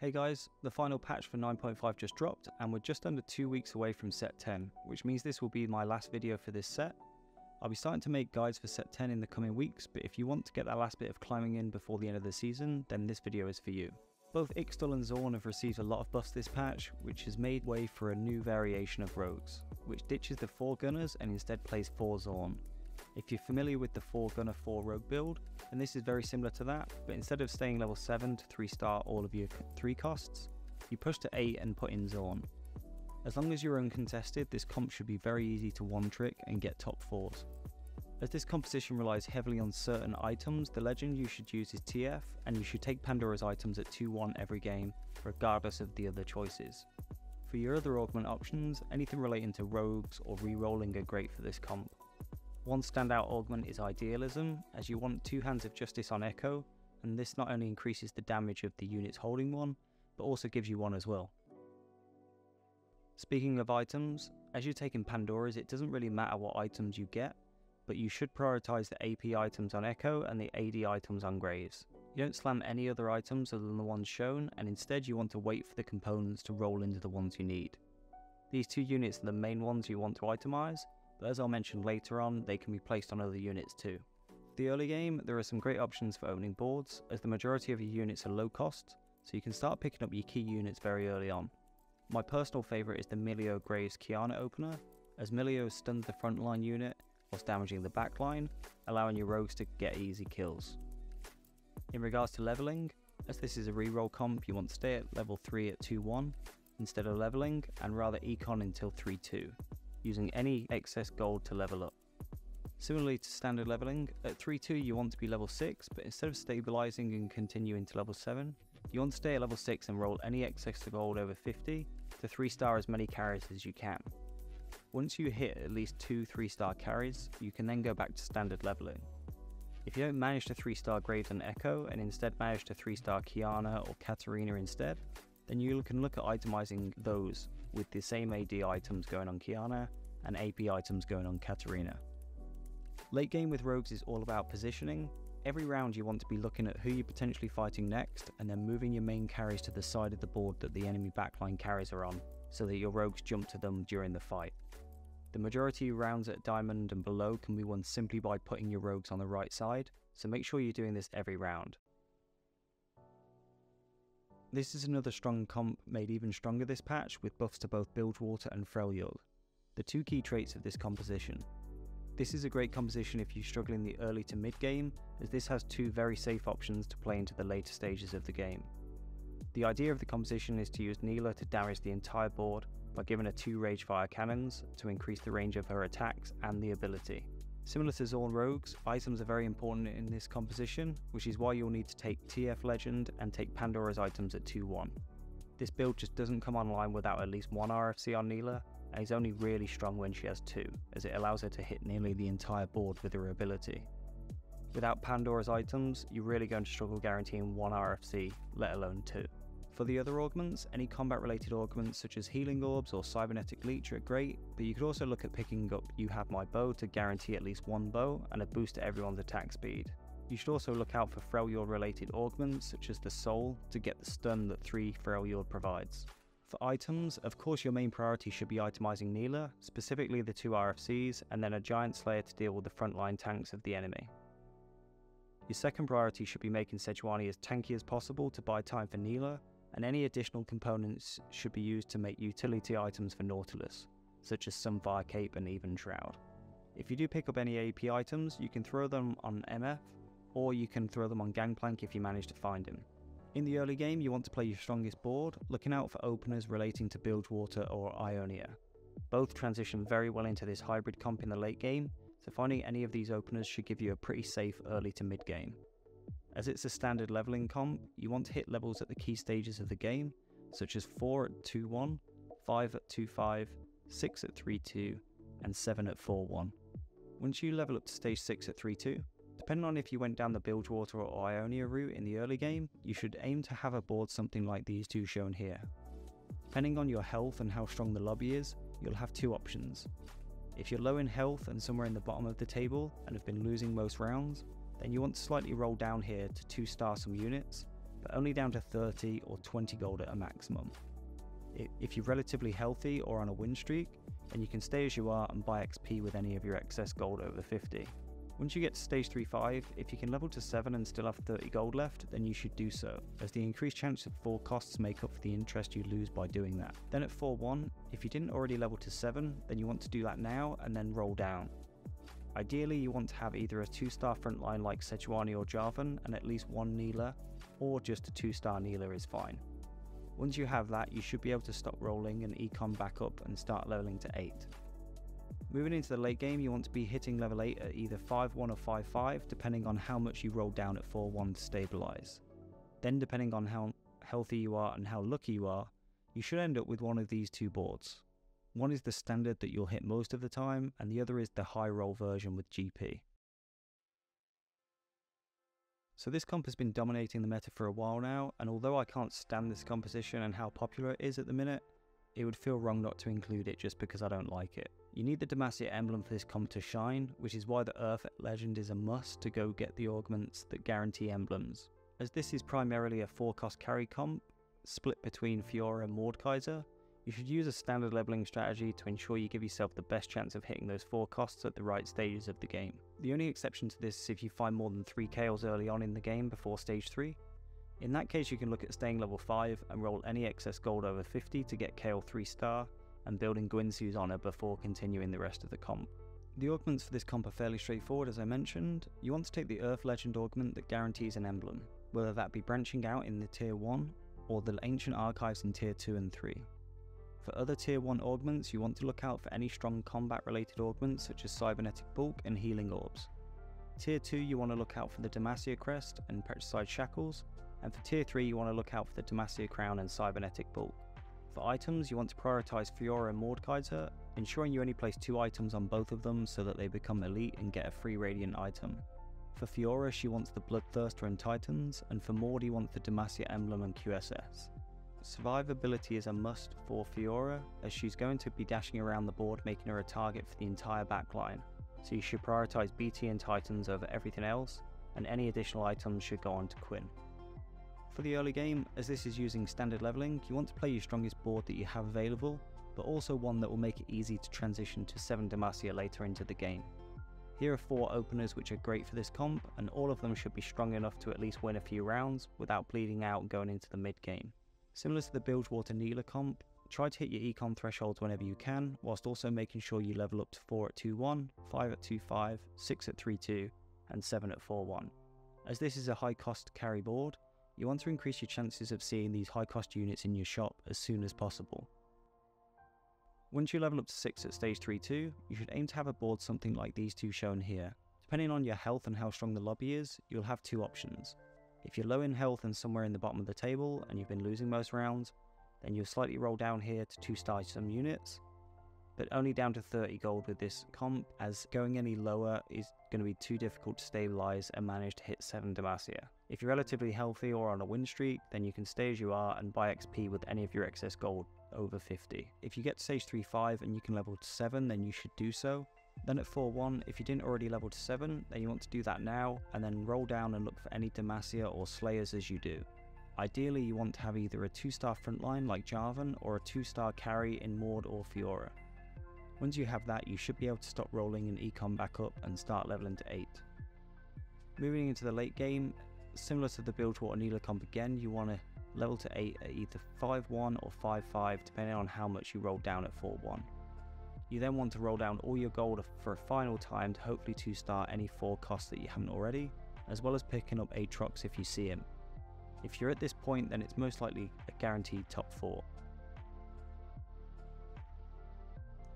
Hey guys, the final patch for 9.5 just dropped and we're just under 2 weeks away from set 10, which means this will be my last video for this set. I'll be starting to make guides for set 10 in the coming weeks, but if you want to get that last bit of climbing in before the end of the season, then this video is for you. Both Ixtal and Xorn have received a lot of buffs this patch, which has made way for a new variation of rogues, which ditches the 4 gunners and instead plays 4 Xorn. If you're familiar with the 4 gunner 4 rogue build, then this is very similar to that, but instead of staying level 7 to 3-star all of your 3 costs, you push to 8 and put in Xorn. As long as you're uncontested, this comp should be very easy to one-trick and get top 4s. As this composition relies heavily on certain items, the legend you should use is TF, and you should take Pandora's items at 2-1 every game, regardless of the other choices. For your other augment options, anything relating to rogues or re-rolling are great for this comp. One standout augment is Idealism, as you want 2 Hands of Justice on Echo, and this not only increases the damage of the units holding one, but also gives you one as well. Speaking of items, as you're taking Pandora's, it doesn't really matter what items you get, but you should prioritise the AP items on Echo and the AD items on Graves. You don't slam any other items other than the ones shown, and instead you want to wait for the components to roll into the ones you need. These 2 units are the main ones you want to itemise, but as I'll mention later on, they can be placed on other units too. For the early game, there are some great options for opening boards, as the majority of your units are low cost, so you can start picking up your key units very early on. My personal favourite is the Milio Graves Qiyana opener, as Milio stuns the frontline unit whilst damaging the backline, allowing your rogues to get easy kills. In regards to levelling, as this is a reroll comp, you want to stay at level 3 at 2-1 instead of levelling, and rather econ until 3-2. Using any excess gold to level up. Similarly to standard leveling, at 3-2 you want to be level 6, but instead of stabilizing and continuing to level 7, you want to stay at level 6 and roll any excess gold over 50 to 3-star as many carries as you can. Once you hit at least 2 3-star carries, you can then go back to standard leveling. If you don't manage to 3-star Graves and Echo and instead manage to 3-star Qiyana or Katarina instead, then you can look at itemizing those with the same AD items going on Qiyana and AP items going on Katarina. Late game with rogues is all about positioning. Every round you want to be looking at who you're potentially fighting next and then moving your main carries to the side of the board that the enemy backline carries are on, so that your rogues jump to them during the fight. The majority of rounds at Diamond and below can be won simply by putting your rogues on the right side, so make sure you're doing this every round. This is another strong comp made even stronger this patch with buffs to both Bilgewater and Freljord, the 2 key traits of this composition. This is a great composition if you struggle in the early to mid game, as this has 2 very safe options to play into the later stages of the game. The idea of the composition is to use Nilah to damage the entire board by giving her 2 Ragefire cannons to increase the range of her attacks and the ability. Similar to Xorn rogues, items are very important in this composition, which is why you'll need to take TF Legend and take Pandora's items at 2-1. This build just doesn't come online without at least 1 RFC on Nilah, and is only really strong when she has 2, as it allows her to hit nearly the entire board with her ability. Without Pandora's items, you're really going to struggle guaranteeing 1 RFC, let alone 2. For the other augments, any combat related augments such as Healing Orbs or Cybernetic Leech are great, but you could also look at picking up You Have My Bow to guarantee at least 1 bow and a boost to everyone's attack speed. You should also look out for Freljord related augments such as the Soul to get the stun that 3 Freljord provides. For items, of course your main priority should be itemizing Nilah, specifically the 2 RFCs, and then a Giant Slayer to deal with the frontline tanks of the enemy. Your second priority should be making Sejuani as tanky as possible to buy time for Nilah, and any additional components should be used to make utility items for Nautilus, such as Sunfire Cape and even Shroud. If you do pick up any AP items, you can throw them on MF, or you can throw them on Gangplank if you manage to find him. In the early game, you want to play your strongest board, looking out for openers relating to Bilgewater or Ionia. Both transition very well into this hybrid comp in the late game, so finding any of these openers should give you a pretty safe early to mid game. As it's a standard leveling comp, you want to hit levels at the key stages of the game, such as 4 at 2-1, 5 at 2-5, 6 at 3-2, and 7 at 4-1. Once you level up to stage 6 at 3-2, depending on if you went down the Bilgewater or Ionia route in the early game, you should aim to have a board something like these 2 shown here. Depending on your health and how strong the lobby is, you'll have 2 options. If you're low in health and somewhere in the bottom of the table and have been losing most rounds, then you want to slightly roll down here to 2-star some units, but only down to 30 or 20 gold at a maximum. If you're relatively healthy or on a win streak, then you can stay as you are and buy XP with any of your excess gold over 50. Once you get to stage 3-5, if you can level to 7 and still have 30 gold left, then you should do so, as the increased chance of 4 costs make up for the interest you lose by doing that. Then at 4-1, if you didn't already level to 7, then you want to do that now and then roll down. Ideally, you want to have either a 2-star frontline like Sejuani or Jarvan and at least 1 Nilah, or just a 2-star Nilah is fine. Once you have that, you should be able to stop rolling and econ back up and start leveling to 8. Moving into the late game, you want to be hitting level 8 at either 5-1 or 5-5, depending on how much you roll down at 4-1 to stabilize. Then, depending on how healthy you are and how lucky you are, you should end up with one of these two boards. One is the standard that you'll hit most of the time, and the other is the high roll version with GP. So this comp has been dominating the meta for a while now, and although I can't stand this composition and how popular it is at the minute, it would feel wrong not to include it just because I don't like it. You need the Demacia emblem for this comp to shine, which is why the Earth Legend is a must to go get the augments that guarantee emblems. As this is primarily a 4-cost carry comp, split between Fiora and Mordekaiser, you should use a standard leveling strategy to ensure you give yourself the best chance of hitting those 4 costs at the right stages of the game. The only exception to this is if you find more than 3 KOs early on in the game before stage 3. In that case, you can look at staying level 5 and roll any excess gold over 50 to get KO 3-star and building Guinsoo's Honor before continuing the rest of the comp. The augments for this comp are fairly straightforward, as I mentioned. You want to take the Earth Legend augment that guarantees an emblem, whether that be branching out in the tier 1 or the Ancient Archives in tier 2 and 3. For other tier 1 augments, you want to look out for any strong combat related augments such as Cybernetic Bulk and Healing Orbs. Tier 2 you want to look out for the Demacia Crest and Petricide Shackles, and for tier 3 you want to look out for the Demacia Crown and Cybernetic Bulk. For items, you want to prioritise Fiora and Mordekaiser, ensuring you only place 2 items on both of them so that they become elite and get a free Radiant item. For Fiora, she wants the Bloodthirster and Titans, and for Mordy wants the Demacia Emblem and QSS. Survivability is a must for Fiora, as she's going to be dashing around the board making her a target for the entire backline, so you should prioritise BT and Titans over everything else, and any additional items should go on to Quinn. For the early game, as this is using standard leveling, you want to play your strongest board that you have available, but also one that will make it easy to transition to 7 Demacia later into the game. Here are 4 openers which are great for this comp, and all of them should be strong enough to at least win a few rounds without bleeding out and going into the mid game. Similar to the Bilgewater Nilah comp, try to hit your econ thresholds whenever you can, whilst also making sure you level up to 4 at 2-1, 5 at 2-5, 6 at 3-2, and 7 at 4-1. As this is a high cost carry board, you want to increase your chances of seeing these high cost units in your shop as soon as possible. Once you level up to 6 at stage 3-2, you should aim to have a board something like these two shown here. Depending on your health and how strong the lobby is, you'll have 2 options. If you're low in health and somewhere in the bottom of the table and you've been losing most rounds, then you'll slightly roll down here to 2-star some units, but only down to 30 gold with this comp, as going any lower is going to be too difficult to stabilise and manage to hit 7 Demacia. If you're relatively healthy or on a win streak, then you can stay as you are and buy XP with any of your excess gold over 50. If you get to stage 3-5 and you can level to 7, then you should do so. Then at 4-1, if you didn't already level to 7, then you want to do that now, and then roll down and look for any Demacia or Slayers as you do. Ideally, you want to have either a 2-star frontline like Jarvan, or a 2-star carry in Mord or Fiora. Once you have that, you should be able to stop rolling and econ back up and start leveling to 8. Moving into the late game, similar to the Bilgewater Nilah comp again, you want to level to 8 at either 5-1 or 5-5 depending on how much you roll down at 4-1. You then want to roll down all your gold for a final time to hopefully 2-star any 4 costs that you haven't already, as well as picking up Aatrox if you see him. If you're at this point, then it's most likely a guaranteed top 4.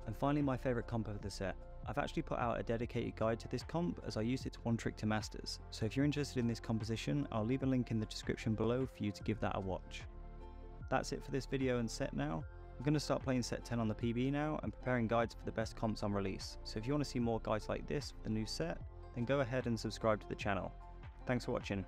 And finally, my favourite comp of the set. I've actually put out a dedicated guide to this comp as I used it to one trick to masters, so if you're interested in this composition, I'll leave a link in the description below for you to give that a watch. That's it for this video and set now. I'm going to start playing set 10 on the PB now and preparing guides for the best comps on release, so if you want to see more guides like this for the new set, then go ahead and subscribe to the channel. Thanks for watching.